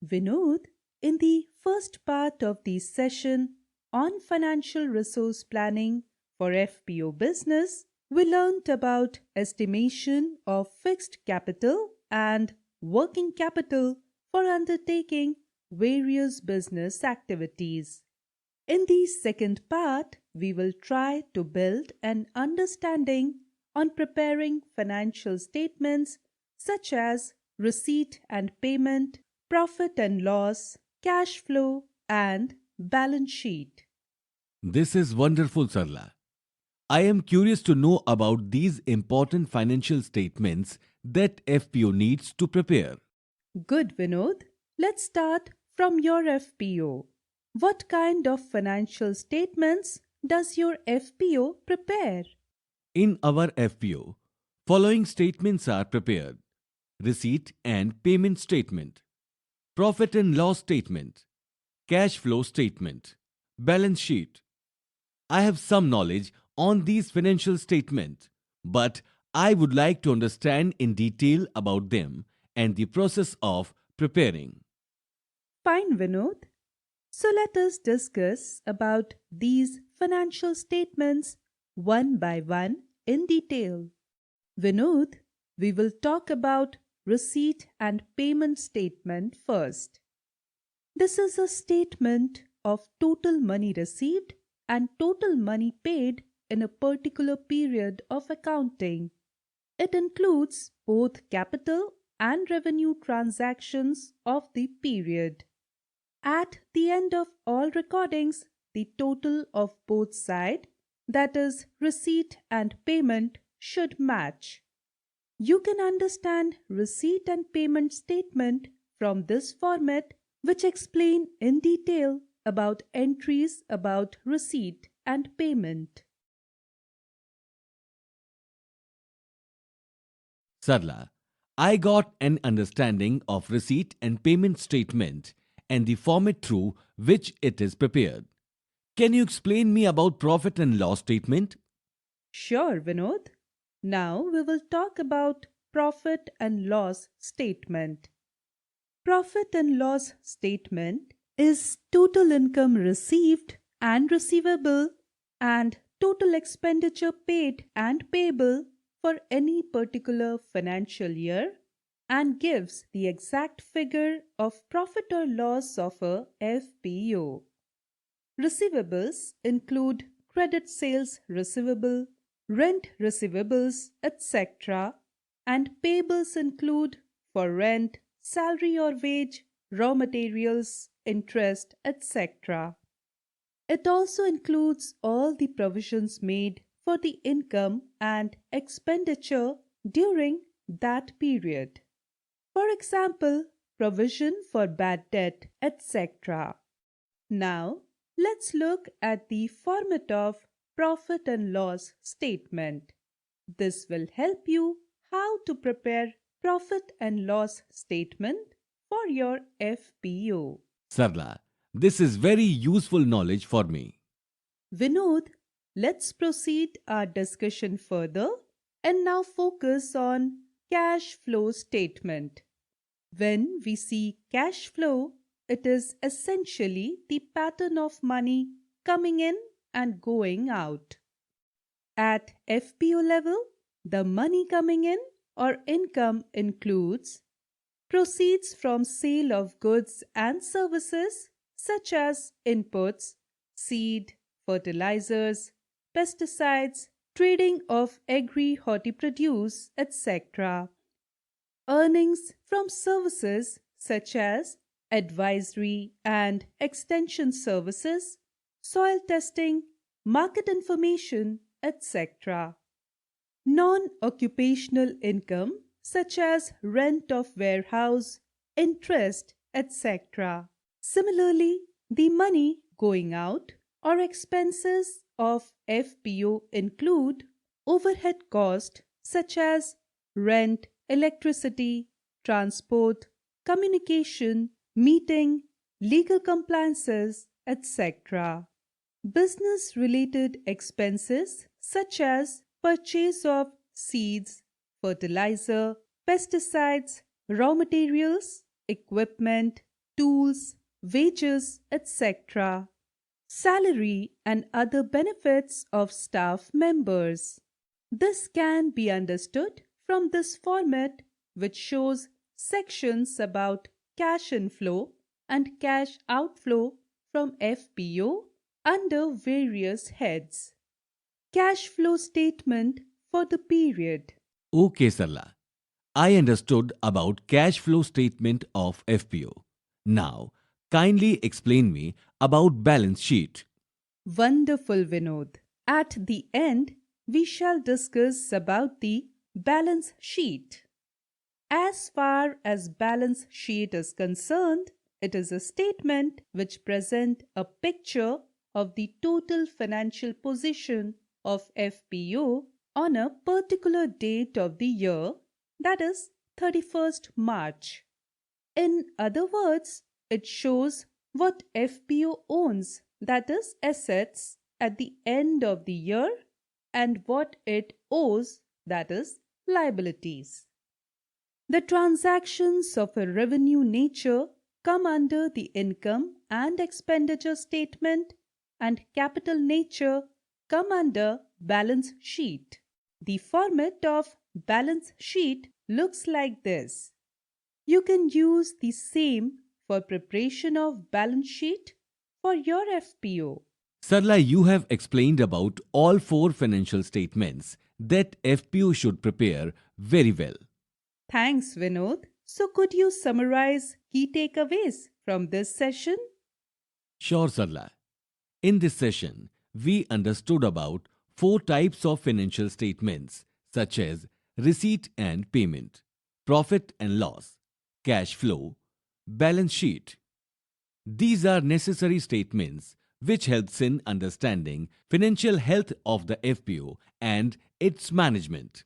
Vinod, in the first part of the session on financial resource planning for FPO business, we learnt about estimation of fixed capital and working capital for undertaking various business activities. In the second part, we will try to build an understanding on preparing financial statements such as receipt and payment, profit and loss, cash flow, and balance sheet. This is wonderful, Sarla. I am curious to know about these important financial statements that FPO needs to prepare. Good, Vinod. Let's start from your FPO. What kind of financial statements does your FPO prepare? In our FPO, following statements are prepared: receipt and payment statement, profit and loss statement, cash flow statement, balance sheet. I have some knowledge on these financial statements, but I would like to understand in detail about them and the process of preparing. Fine, Vinod. So let us discuss about these financial statements one by one in detail. Vinod, we will talk about receipt and payment statement first. This is a statement of total money received and total money paid in a particular period of accounting. It includes both capital and revenue transactions of the period. At the end of all recordings, the total of both sides, that is, receipt and payment, should match. You can understand receipt and payment statement from this format, which explain in detail about entries about receipt and payment. Sarla, I got an understanding of receipt and payment statement and the format through which it is prepared. Can you explain me about profit and loss statement? Sure, Vinod. Now we will talk about profit and loss statement. Profit and loss statement is total income received and receivable and total expenditure paid and payable for any particular financial year and gives the exact figure of profit or loss of a FPO. Receivables include credit sales receivable, rent receivables, etc., and payables include for rent, salary or wage, raw materials, interest, etc. It also includes all the provisions made for the income and expenditure during that period. For example, provision for bad debt, etc. Now, let's look at the format of profit and loss statement. This will help you how to prepare profit and loss statement for your FPO. Sarla, this is very useful knowledge for me. Vinod, let's proceed our discussion further and now focus on cash flow statement. When we see cash flow, it is essentially the pattern of money coming in and going out. At FPO level, the money coming in or income includes proceeds from sale of goods and services such as inputs, seed, fertilizers, pesticides, trading of agri-hortiproduce, etc. Earnings from services such as advisory and extension services, soil testing, market information, etc. Non-occupational income such as rent of warehouse, interest, etc. Similarly, the money going out or expenses of FPO include overhead cost such as rent, electricity, transport, communication, meeting, legal compliances, etc. Business-related expenses such as purchase of seeds, fertilizer, pesticides, raw materials, equipment, tools, wages, etc., salary and other benefits of staff members. This can be understood from this format, which shows sections about cash inflow and cash outflow from FPO under various heads. Cash flow statement for the period. Okay, Sarla. I understood about cash flow statement of FPO. Now, kindly explain me about balance sheet. Wonderful, Vinod. At the end, we shall discuss about the balance sheet. As far as balance sheet is concerned, it is a statement which presents a picture of the total financial position of FPO on a particular date of the year, that is 31st March. In other words, it shows what FPO owns, that is assets, at the end of the year and what it owes, that is liabilities. The transactions of a revenue nature come under the income and expenditure statement, and capital nature come under balance sheet. The format of balance sheet looks like this. You can use the same for preparation of balance sheet for your FPO. Sarla, you have explained about all four financial statements that FPO should prepare very well. Thanks, Vinod. So, could you summarize key takeaways from this session? Sure, Sarla. In this session, we understood about four types of financial statements such as receipt and payment, profit and loss, cash flow, balance sheet. These are necessary statements which helps in understanding financial health of the FPO and its management.